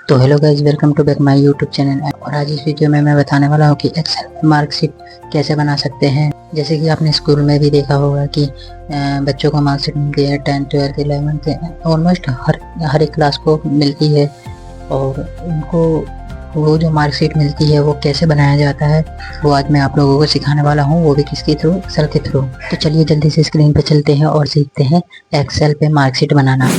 तो hello guys, welcome to back my YouTube channel. और आज इस वीडियो में मैं बताने वाला हूँ कि एक्सेल मार्कशीट कैसे बना सकते हैं। जैसे कि आपने स्कूल में भी देखा होगा कि बच्चों को मार्कशीट मिलती है 10th 12th 11th ऑलमोस्ट हर एक क्लास को मिलती है। और उनको वो जो मार्कशीट मिलती है वो कैसे बनाया जाता है वो आज मैं आप लोगों को सिखाने वाला हूँ, वो भी किसके थ्रू, एक्सेल के थ्रू। तो चलिए जल्दी से स्क्रीन पे चलते हैं और सीखते हैं एक्सेल पे मार्कशीट बनाना।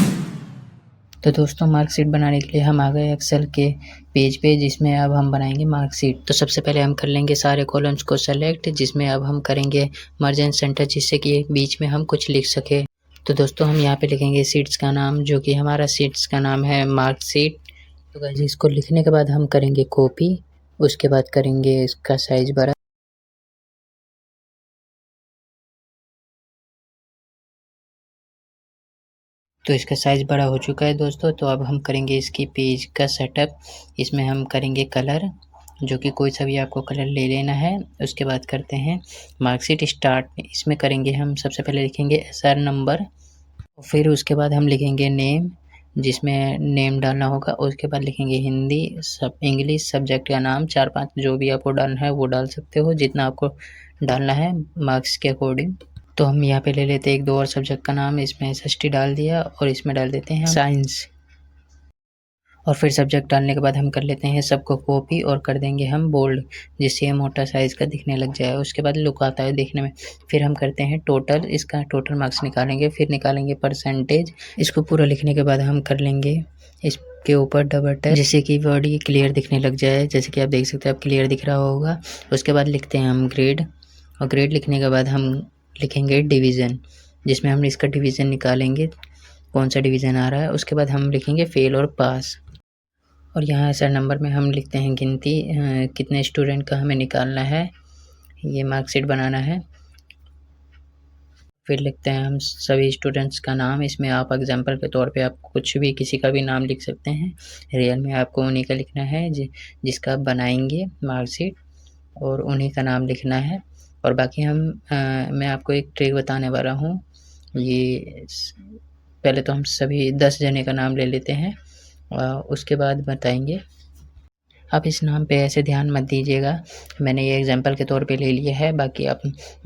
तो दोस्तों, मार्कशीट बनाने के लिए हम आ गए एक्सेल के पेज पे, जिसमें अब हम बनाएंगे मार्कशीट। तो सबसे पहले हम कर लेंगे सारे कॉलम्स को सेलेक्ट, जिसमें अब हम करेंगे मर्ज एंड सेंटर, जिससे कि बीच में हम कुछ लिख सके। तो दोस्तों, हम यहाँ पे लिखेंगे सीट्स का नाम, जो कि हमारा सीट्स का नाम है मार्कशीट। तो गाइस, इसको लिखने के बाद हम करेंगे कॉपी, उसके बाद करेंगे इसका साइज बड़ा। तो इसका साइज़ बड़ा हो चुका है दोस्तों। तो अब हम करेंगे इसकी पेज का सेटअप। इसमें हम करेंगे कलर, जो कि कोई सा भी आपको कलर ले लेना है। उसके बाद करते हैं मार्कशीट स्टार्ट। इसमें करेंगे हम सबसे पहले लिखेंगे एसआर नंबर, फिर उसके बाद हम लिखेंगे नेम, जिसमें नेम डालना होगा। उसके बाद लिखेंगे हिंदी, सब इंग्लिश सब्जेक्ट का नाम, 4-5 जो भी आपको डालना है वो डाल सकते हो, जितना आपको डालना है मार्क्स के अकॉर्डिंग। तो हम यहाँ पे ले लेते हैं 1-2 और सब्जेक्ट का नाम, इसमें एसएसटी डाल दिया और इसमें डाल देते हैं साइंस। और फिर सब्जेक्ट डालने के बाद हम कर लेते हैं सबको कॉपी और कर देंगे हम बोल्ड, जिससे ये मोटा साइज़ का दिखने लग जाए। उसके बाद लुक आता है देखने में। फिर हम करते हैं टोटल, इसका टोटल मार्क्स निकालेंगे, फिर निकालेंगे परसेंटेज। इसको पूरा लिखने के बाद हम कर लेंगे इसके ऊपर डबल टैप, जिससे कि बॉडी क्लियर दिखने लग जाए। जैसे कि आप देख सकते हैं, आप क्लियर दिख रहा होगा। उसके बाद लिखते हैं हम ग्रेड, और ग्रेड लिखने के बाद हम लिखेंगे डिवीज़न, जिसमें हम इसका डिवीज़न निकालेंगे, कौन सा डिवीज़न आ रहा है। उसके बाद हम लिखेंगे फेल और पास। और यहाँ ऐसा नंबर में हम लिखते हैं गिनती, कितने स्टूडेंट का हमें निकालना है, ये मार्कशीट बनाना है। फिर लिखते हैं हम सभी स्टूडेंट्स का नाम। इसमें आप एग्जांपल के तौर पे आप कुछ भी, किसी का भी नाम लिख सकते हैं। रियल में आपको उन्हीं का लिखना है जिसका आप बनाएंगे मार्कशीट, और उन्हीं का नाम लिखना है। और बाकी मैं आपको एक ट्रिक बताने वाला हूँ। ये पहले तो हम सभी 10 जने का नाम ले लेते हैं, उसके बाद बताएंगे। आप इस नाम पे ऐसे ध्यान मत दीजिएगा, मैंने ये एग्जांपल के तौर पे ले लिया है। बाकी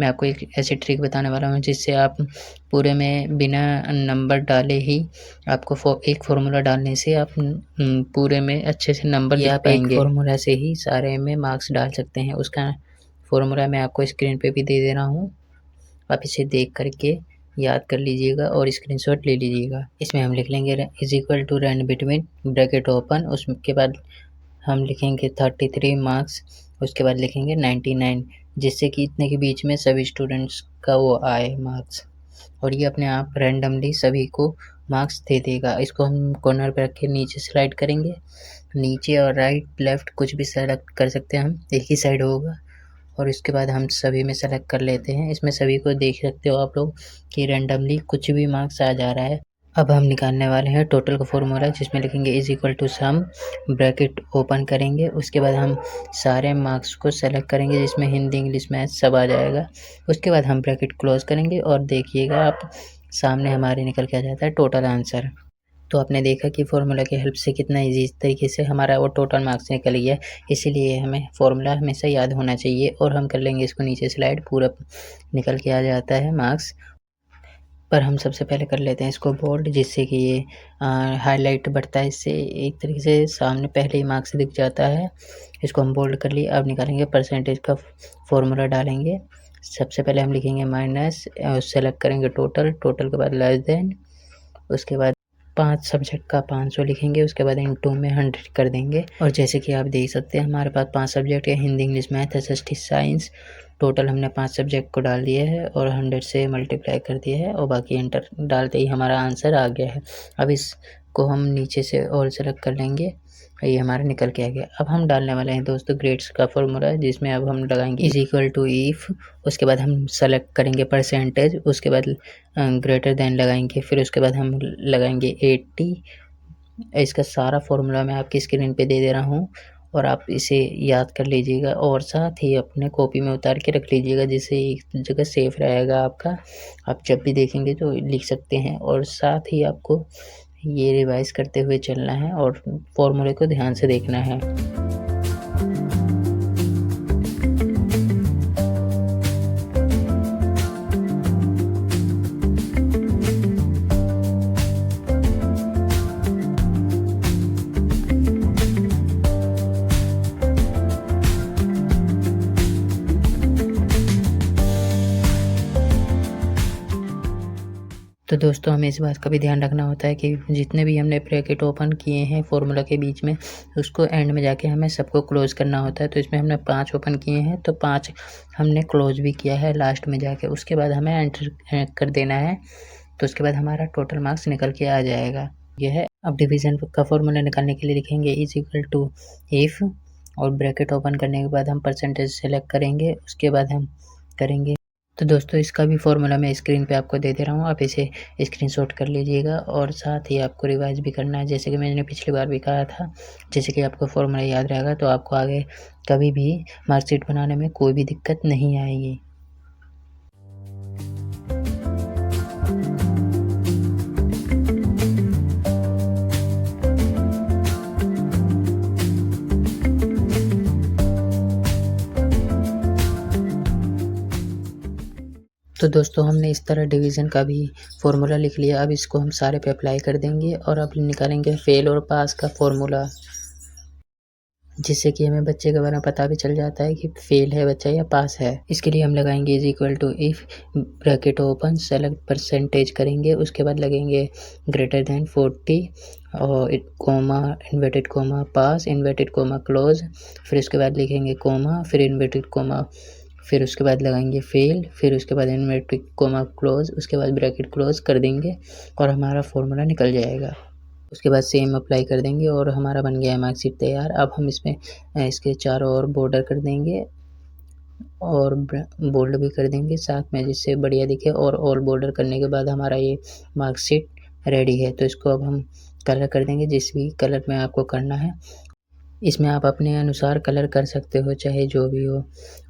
मैं आपको एक ऐसी ट्रिक बताने वाला हूँ, जिससे आप पूरे में बिना नंबर डाले ही आपको एक फार्मूला डालने से आप पूरे में अच्छे से नंबर लिख पाएंगे। एक फार्मूला से ही सारे में मार्क्स डाल सकते हैं। उसका फार्मूला मैं आपको स्क्रीन पे भी दे दे रहा हूँ, आप इसे देख करके याद कर लीजिएगा और स्क्रीनशॉट ले लीजिएगा। इसमें हम लिख लेंगे is equal to run between bracket open, उसके बाद हम लिखेंगे 33 मार्क्स, उसके बाद लिखेंगे 99, जिससे कि इतने के बीच में सभी स्टूडेंट्स का वो आए मार्क्स। और ये अपने आप रैंडमली सभी को मार्क्स दे देगा। इसको हम कॉर्नर पे रख के नीचे स्लाइड करेंगे, नीचे और राइट लेफ्ट कुछ भी सेलेक्ट कर सकते हैं हम, एक ही साइड होगा। और इसके बाद हम सभी में सेलेक्ट कर लेते हैं। इसमें सभी को देख सकते हो आप लोग कि रैंडमली कुछ भी मार्क्स आ जा रहा है। अब हम निकालने वाले हैं टोटल का फॉर्मूला, जिसमें लिखेंगे is equal to sum, bracket open करेंगे। उसके बाद हम सारे मार्क्स को सेलेक्ट करेंगे, जिसमें हिंदी इंग्लिश मैथ सब आ जाएगा। उसके बाद हम ब्रैकेट क्लोज करेंगे और देखिएगा आप, सामने हमारे निकल के आ जाता है टोटल आंसर। तो आपने देखा कि फार्मूला की हेल्प से कितना ईजी तरीके से हमारा वो टोटल मार्क्स निकल गया। इसीलिए हमें फार्मूला हमेशा याद होना चाहिए। और हम कर लेंगे इसको नीचे स्लाइड, पूरा निकल के आ जाता है मार्क्स। पर हम सबसे पहले कर लेते हैं इसको बोल्ड, जिससे कि ये हाईलाइट बढ़ता है, इससे एक तरीके से सामने पहले ही मार्क्स दिख जाता है। इसको हम बोल्ड कर लिए। अब निकालेंगे परसेंटेज का फॉर्मूला डालेंगे। सबसे पहले हम लिखेंगे माइनस, सेलेक्ट करेंगे टोटल, टोटल के बाद लेस देन, उसके बाद 5 सब्जेक्ट का 500 लिखेंगे। उसके बाद इंटू में 100 कर देंगे। और जैसे कि आप देख सकते हैं, हमारे पास 5 सब्जेक्ट है, Hindi English math SST science. Total हमने 5 सब्जेक्ट को डाल दिया है और 100 से मल्टीप्लाई कर दिया है, और बाकी एंटर डालते ही हमारा आंसर आ गया है। अब इसको हम नीचे से और सेलेक्ट कर लेंगे, ये हमारा निकल के आ गया। अब हम डालने वाले हैं दोस्तों ग्रेड्स का फॉर्मूला, जिसमें अब हम लगाएंगे इज इक्वल टू इफ। उसके बाद हम सेलेक्ट करेंगे परसेंटेज, उसके बाद ग्रेटर देन लगाएंगे, फिर उसके बाद हम लगाएंगे 80। इसका सारा फॉर्मूला मैं आपकी स्क्रीन पे दे दे रहा हूँ, और आप इसे याद कर लीजिएगा और साथ ही अपने कॉपी में उतार के रख लीजिएगा, जिससे एक जगह सेफ रहेगा आपका। आप जब भी देखेंगे तो लिख सकते हैं। और साथ ही आपको ये रिवाइज़ करते हुए चलना है और फ़ॉर्मूले को ध्यान से देखना है। तो दोस्तों हमें इस बात का भी ध्यान रखना होता है कि जितने भी हमने ब्रैकेट ओपन किए हैं फ़ॉर्मूला के बीच में, उसको एंड में जाके हमें सबको क्लोज़ करना होता है। तो इसमें हमने 5 ओपन किए हैं, तो 5 हमने क्लोज़ भी किया है लास्ट में जाके। उसके बाद हमें एंटर कर देना है, तो उसके बाद हमारा टोटल मार्क्स निकल के आ जाएगा। यह है। अब डिवीज़न का फ़ॉर्मूला निकालने के लिए लिखेंगे इज़ इक्वल टू इफ़, और ब्रैकेट ओपन करने के बाद हम परसेंटेज सेलेक्ट करेंगे। उसके बाद हम करेंगे। तो दोस्तों इसका भी फ़ॉर्मूला मैं स्क्रीन पे आपको दे दे रहा हूँ, आप इसे स्क्रीनशॉट कर लीजिएगा और साथ ही आपको रिवाइज़ भी करना है। जैसे कि मैंने पिछली बार भी कहा था, जैसे कि आपको फ़ॉर्मूला याद रहेगा तो आपको आगे कभी भी मार्कशीट बनाने में कोई भी दिक्कत नहीं आएगी। तो दोस्तों हमने इस तरह डिवीज़न का भी फ़ॉर्मूला लिख लिया। अब इसको हम सारे पे अप्लाई कर देंगे और अब निकालेंगे फेल और पास का फ़ॉर्मूला, जिससे कि हमें बच्चे के बारे में पता भी चल जाता है कि फेल है बच्चा या पास है। इसके लिए हम लगाएंगे is equal to if, bracket open, select percentage करेंगे। उसके बाद लगेंगे ग्रेटर देन 40 और comma, inverted comma, pass, inverted comma, close. फिर उसके बाद लिखेंगे कोमा, फिर इन्वर्टेड कोमा, फिर उसके बाद लगाएंगे फेल, फिर उसके बाद इन्वर्टेड कोमा क्लोज, उसके बाद ब्रैकेट क्लोज कर देंगे और हमारा फ़ॉर्मूला निकल जाएगा। उसके बाद सेम अप्लाई कर देंगे और हमारा बन गया है मार्कशीट तैयार। अब हम इसमें इसके चारों ओर बॉर्डर कर देंगे और बोल्ड भी कर देंगे साथ में, जिससे बढ़िया दिखे। और ऑल बॉर्डर करने के बाद हमारा ये मार्कशीट रेडी है। तो इसको अब हम कलर कर देंगे, जिस भी कलर में आपको करना है। इसमें आप अपने अनुसार कलर कर सकते हो, चाहे जो भी हो।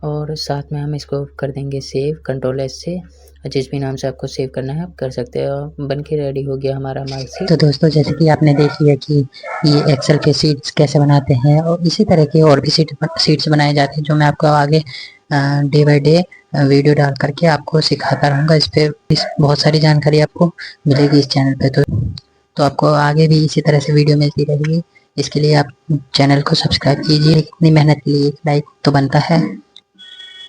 और साथ में हम इसको कर देंगे सेव, कंट्रोल-एस से। जिस भी नाम से आपको सेव करना है आप कर सकते हो। बन के रेडी हो गया हमारा मार्कशीट। तो दोस्तों जैसे कि आपने देख लिया कि ये एक्सेल के शीट्स कैसे बनाते हैं और इसी तरह के और भी शीट्स बनाए जाते हैं, जो मैं आपको आगे डे बाय डे वीडियो डाल करके आपको सिखाता रहूँगा। इस पे बहुत सारी जानकारी आपको मिलेगी इस चैनल पे। तो आपको आगे भी इसी तरह से वीडियो मिलती रहेगी। इसके लिए आप चैनल को सब्सक्राइब कीजिए। इतनी मेहनत के लिए एक लाइक तो बनता है।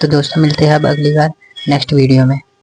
तो दोस्तों मिलते हैं अब अगली बार नेक्स्ट वीडियो में।